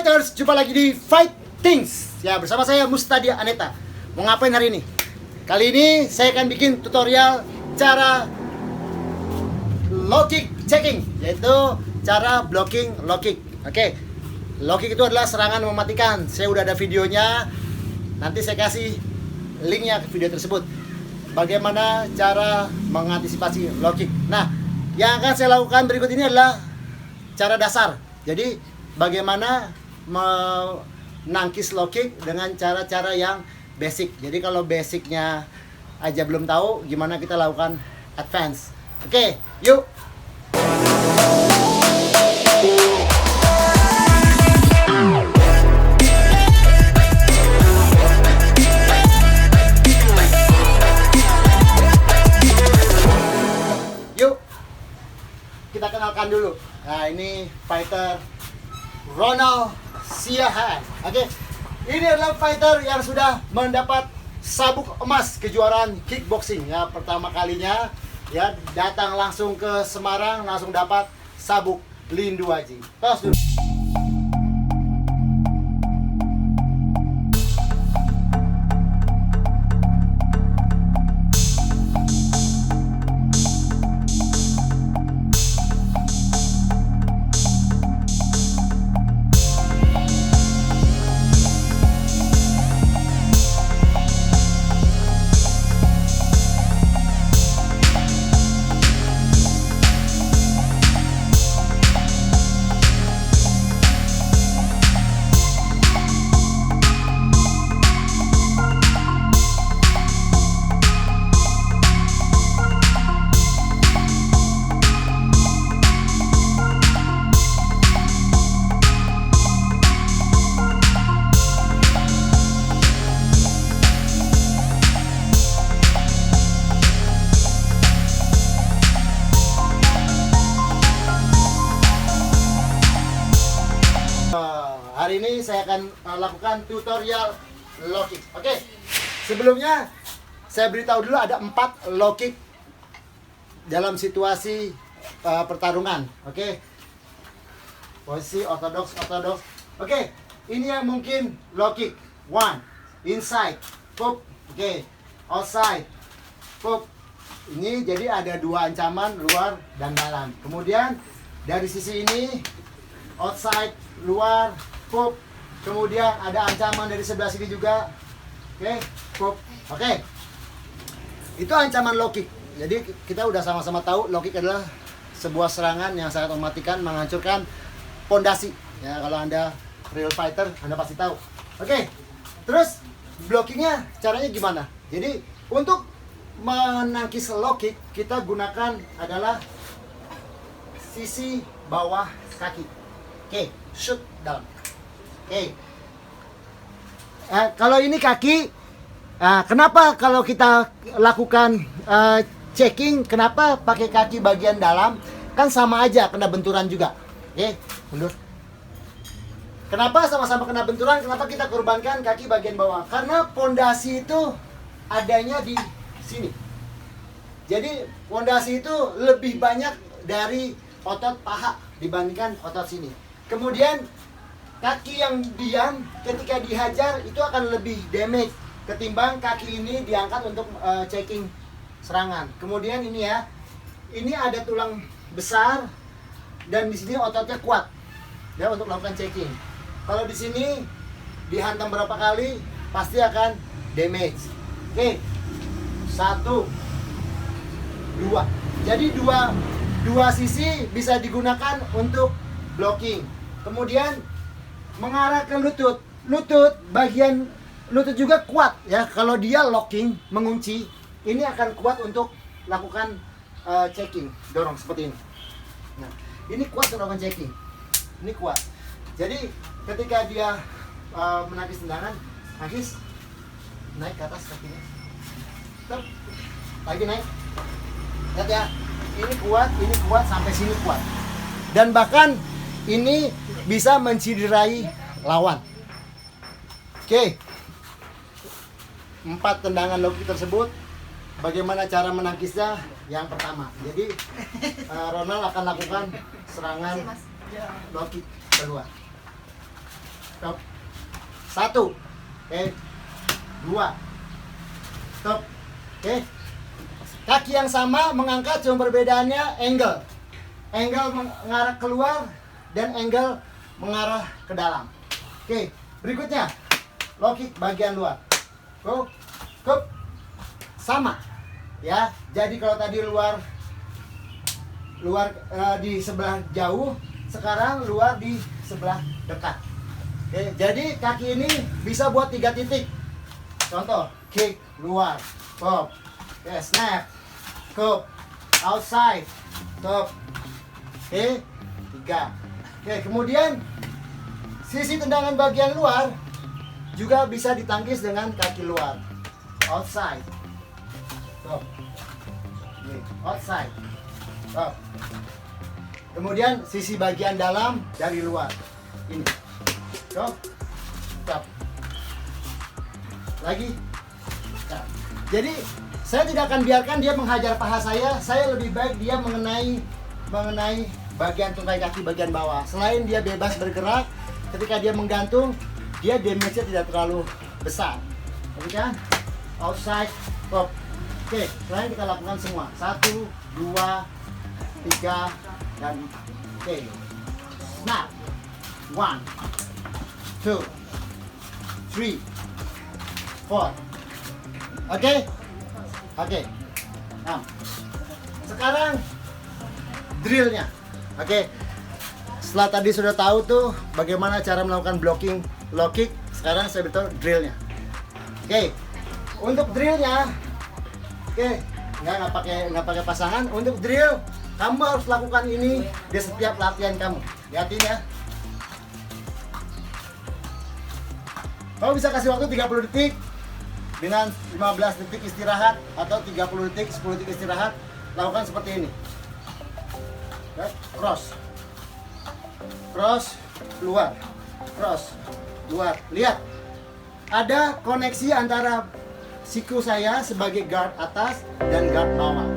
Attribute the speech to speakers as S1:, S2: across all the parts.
S1: fighters, jumpa lagi di Fight Things. Ya, bersama saya Mustadia Aneta. Mau ngapain hari ini? Kali ini saya akan bikin tutorial cara low kick checking, yaitu cara blocking low kick. Oke. Low kick itu adalah serangan mematikan. Saya udah ada videonya. Nanti saya kasih linknya ke video tersebut. Bagaimana cara mengantisipasi low kick. Nah, yang akan saya lakukan berikut ini adalah cara dasar. Jadi, bagaimana menangkis low kick dengan cara-cara yang basic. Jadi, kalau basicnya aja belum tahu, gimana kita lakukan advance. Oke, yuk! Kita kenalkan dulu. Nah, ini fighter Ronald Siahaan. Oke. Ini adalah fighter yang sudah mendapat sabuk emas kejuaraan kickboxing ya, pertama kalinya ya, datang langsung ke Semarang, langsung dapat sabuk Lindu Aji. Tos dulu. Hari ini saya akan lakukan tutorial low kick. Oke. Sebelumnya saya beritahu dulu ada 4 low kick dalam situasi pertarungan. Oke. Posisi ortodoks. Oke. Ini yang mungkin low kick. 1 inside, pop. Oke. Outside, pop. Ini jadi ada 2 ancaman, luar dan dalam. Kemudian dari sisi ini outside, luar, pop. Kemudian ada ancaman dari sebelah sini juga. Oke, pop. Oke. Itu ancaman low kick. Jadi kita udah sama-sama tahu low kick adalah sebuah serangan yang sangat mematikan, menghancurkan pondasi. Ya, kalau Anda real fighter, Anda pasti tahu. Oke. Terus blockingnya caranya gimana? Jadi untuk menangkis low kick kita gunakan adalah sisi bawah kaki. Oke, shoot down. Oke. Kalau ini kaki, kenapa kalau kita lakukan checking, kenapa pakai kaki bagian dalam? Kan sama aja kena benturan juga. Oke, mundur. Kenapa sama-sama kena benturan? Kenapa kita korbankan kaki bagian bawah? Karena pondasi itu adanya di sini. Jadi pondasi itu lebih banyak dari otot paha dibandingkan otot sini. Kemudian kaki yang diam ketika dihajar itu akan lebih damage ketimbang kaki ini diangkat untuk checking serangan. Kemudian ini ya, ini ada tulang besar dan di sini ototnya kuat ya untuk melakukan checking. Kalau di sini dihantam berapa kali pasti akan damage. Oke, 1, 2. Jadi dua sisi bisa digunakan untuk blocking. Kemudian mengarah ke lutut. Bagian lutut juga kuat ya. Kalau dia locking, mengunci, ini akan kuat untuk lakukan checking, dorong seperti ini. Nah, ini kuat untuk lakukan checking. Ini kuat. Jadi ketika dia menangkis tendangan, nangkis, naik ke atas kakinya. Stop. Lagi naik. Lihat ya. Ini kuat sampai sini kuat. Dan bahkan ini bisa menciderai lawan. Oke. 4 tendangan low kick tersebut, bagaimana cara menangkisnya? Yang pertama, jadi Ronald akan lakukan serangan low kick kedua. stop. 1, oke. 2, stop. Oke. Kaki yang sama mengangkat, cuma perbedaannya angle. Angle mengarah keluar dan angle mengarah ke dalam. Oke, berikutnya low kick bagian luar. Go, go. Sama. Ya. Jadi kalau tadi luar di sebelah jauh, sekarang luar di sebelah dekat. Oke, jadi kaki ini bisa buat 3 titik. Contoh, kick luar, pop, snap, cup, outside, top. Oke, 3. Oke, kemudian sisi tendangan bagian luar juga bisa ditangkis dengan kaki luar, outside, top. Outside, top. Kemudian sisi bagian dalam dari luar, ini, top, top. Lagi, top. Jadi saya tidak akan biarkan dia menghajar paha saya. Saya lebih baik dia mengenai bagian tungkai kaki bagian bawah. Selain dia bebas bergerak, ketika dia menggantung, dia damage-nya tidak terlalu besar. Oke kan? Outside, pop. Oke, sekarang kita lakukan semua. 1, 2, 3, dan 4. Oke. Snap. 1, 2, 3, 4. Oke. Oke. Nah, sekarang drillnya. Oke. Setelah tadi sudah tahu tuh bagaimana cara melakukan blocking low kick, sekarang saya beritahu drillnya. Oke. Untuk drillnya, oke, nggak pakai pasangan. Untuk drill, kamu harus lakukan ini di setiap latihan kamu. Lihatin ya. Kamu bisa kasih waktu 30 detik dengan 15 detik istirahat, atau 30 detik, 10 detik istirahat. Lakukan seperti ini. Cross, cross, keluar, cross, keluar. Lihat, ada koneksi antara siku saya sebagai guard atas dan guard bawah.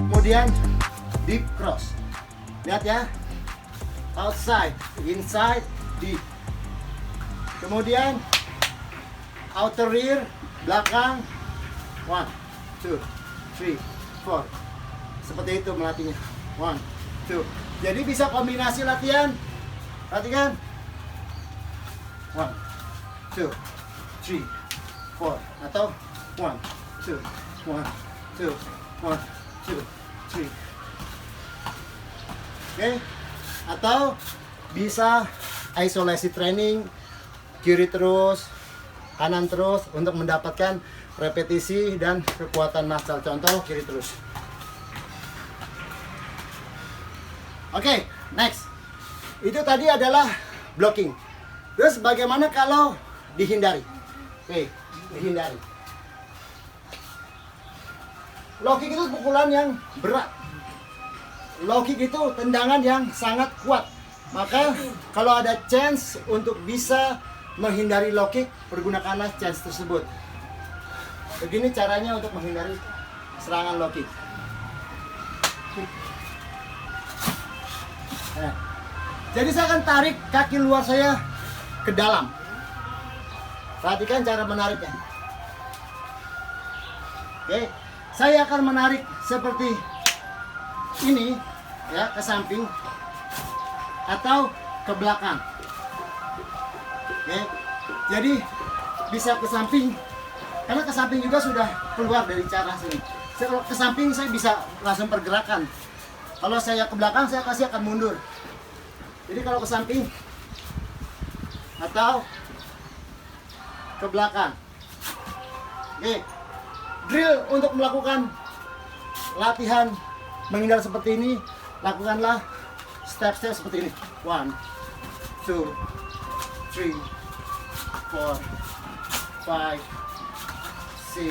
S1: Kemudian deep cross. Lihat ya. Outside, inside, deep. Kemudian outer rear, belakang. 1, 2, 3, 4. Seperti itu melatihnya. 1, 2. Jadi bisa kombinasi latihan. Perhatikan. 1, 2, 3, 4. Atau 1, 2, 1, 2, 1, 2, 3. Oke. Atau bisa isolasi training, kiri terus, kanan terus, untuk mendapatkan repetisi dan kekuatan muscle. Contoh, kiri terus. Oke, next. Itu tadi adalah blocking. Terus bagaimana kalau dihindari? Oke, dihindari. Low kick itu pukulan yang berat. Low kick itu tendangan yang sangat kuat. Maka kalau ada chance untuk bisa menghindari low kick, pergunakanlah chance tersebut. Begini caranya untuk menghindari serangan low kick. Nah, jadi saya akan tarik kaki luar saya ke dalam. Perhatikan cara menariknya. Oke, saya akan menarik seperti ini, ya, ke samping atau ke belakang. Oke, jadi bisa ke samping, karena ke samping juga sudah keluar dari cara sini. Kalau ke samping saya bisa langsung pergerakan. Kalau saya ke belakang, saya pasti akan mundur. Jadi kalau ke samping atau ke belakang. Oke, drill untuk melakukan latihan menghindar seperti ini, lakukanlah step-step seperti ini. 1, 2, 3, 4, 5, 6,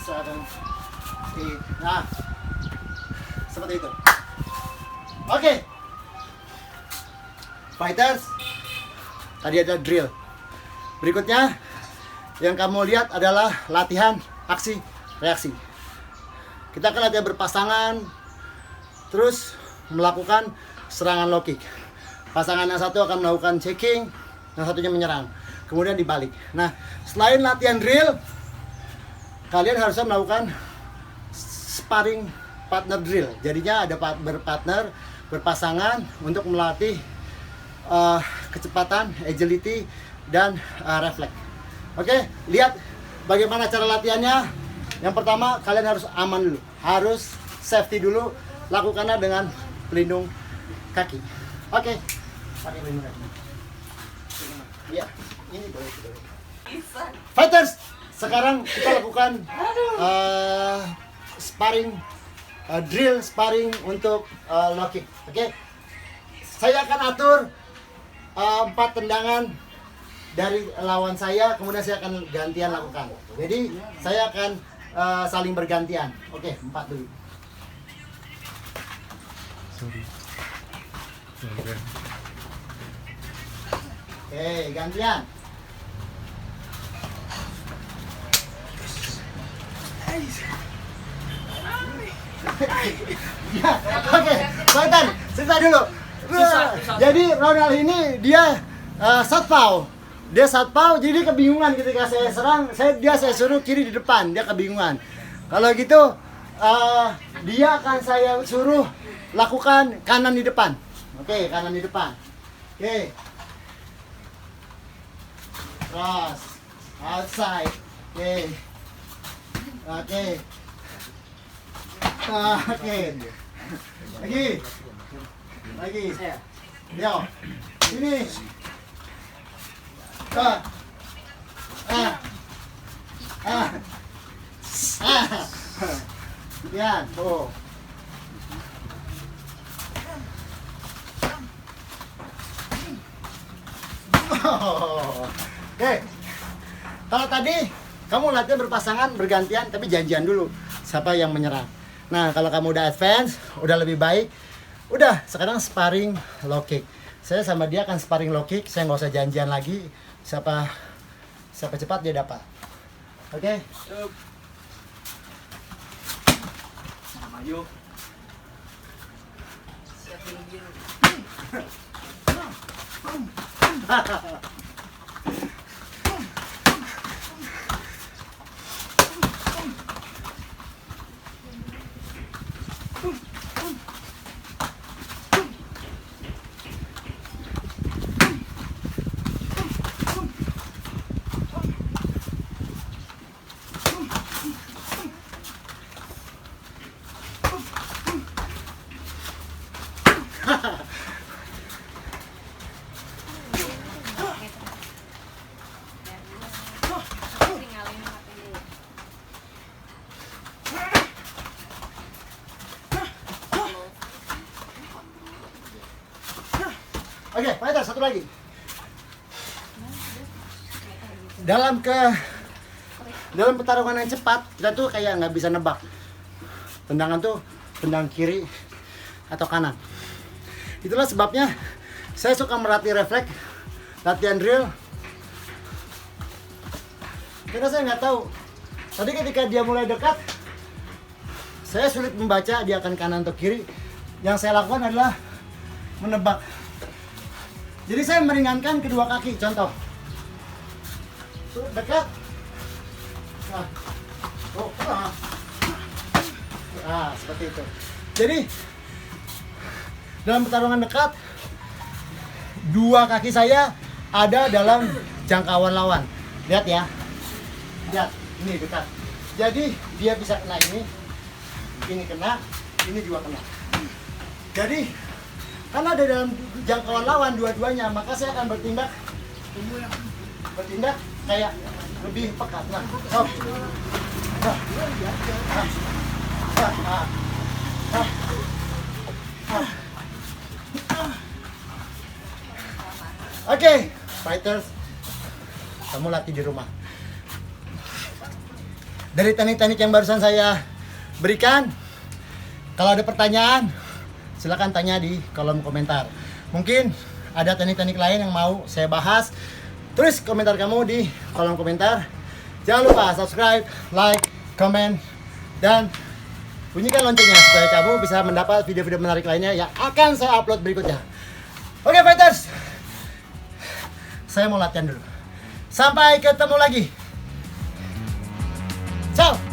S1: 7, 8. Nah, seperti itu. Oke, fighters, Tadi ada drill. Berikutnya yang kamu lihat adalah latihan aksi reaksi. Kita akan latihan berpasangan, terus melakukan serangan low kick. Pasangan yang satu akan melakukan checking, yang satunya menyerang, kemudian dibalik. Nah, selain latihan drill, kalian harusnya melakukan sparring partner drill. Jadinya ada berpartner, berpasangan untuk melatih kecepatan, agility, dan refleks. Oke, lihat bagaimana cara latihannya. Yang pertama, kalian harus aman dulu, harus safety dulu. Lakukannya dengan pelindung kaki. Oke, pakai pelindung kaki. Ya, ini boleh. Fighters, sekarang kita lakukan sparring drill, sparring untuk low kick. Oke, saya akan atur 4 tendangan dari lawan saya, kemudian saya akan gantian lakukan. Jadi saya akan saling bergantian. Oke, 4 dulu. Oke, gantian. Ya, oke, Sultan, cerita dulu. Jadi Ronald ini dia southpaw. Dia southpaw, jadi kebingungan ketika saya serang. Saya suruh kiri di depan, dia kebingungan. Kalau gitu dia akan saya suruh lakukan kanan di depan. Oke, kanan di depan. Oke. Cross, outside. Oke. Oke. Oke. Lagi. Yo. Ini. Ya, tuh. Oke. Kalau tadi kamu latihan berpasangan, bergantian, tapi janjian dulu siapa yang menyerang. Nah, kalau kamu udah advance, udah lebih baik, udah sekarang sparring low kick. Saya sama dia akan sparring low kick, saya nggak usah janjian lagi. Siapa cepat dia dapat. Oke.
S2: Ayo.
S1: Oke, fighter satu lagi. Dalam pertarungan yang cepat, kita tuh kayak nggak bisa nebak. Tendangan tuh tendang kiri atau kanan. Itulah sebabnya saya suka melatih refleks, latihan drill. Karena saya nggak tahu. Tadi ketika dia mulai dekat, saya sulit membaca dia akan kanan atau kiri. Yang saya lakukan adalah menebak. Jadi saya meringankan kedua kaki, contoh. Dekat. Nah, seperti itu. Jadi dalam pertarungan dekat, dua kaki saya ada dalam jangkauan lawan. Lihat ya. Lihat, ini dekat. Jadi dia bisa kena ini kena, ini juga kena. Jadi karena ada dalam jangkauan lawan dua-duanya, maka saya akan bertindak kayak lebih pekat. Nah, Oke, fighters, kamu latih di rumah. Dari teknik-teknik yang barusan saya berikan, kalau ada pertanyaan, silakan tanya di kolom komentar. Mungkin ada teknik-teknik lain yang mau saya bahas, tulis komentar kamu di kolom komentar. Jangan lupa subscribe, like, comment, dan bunyikan loncengnya supaya kamu bisa mendapat video-video menarik lainnya yang akan saya upload berikutnya. Oke fighters, saya mau latihan dulu. Sampai ketemu lagi. Ciao.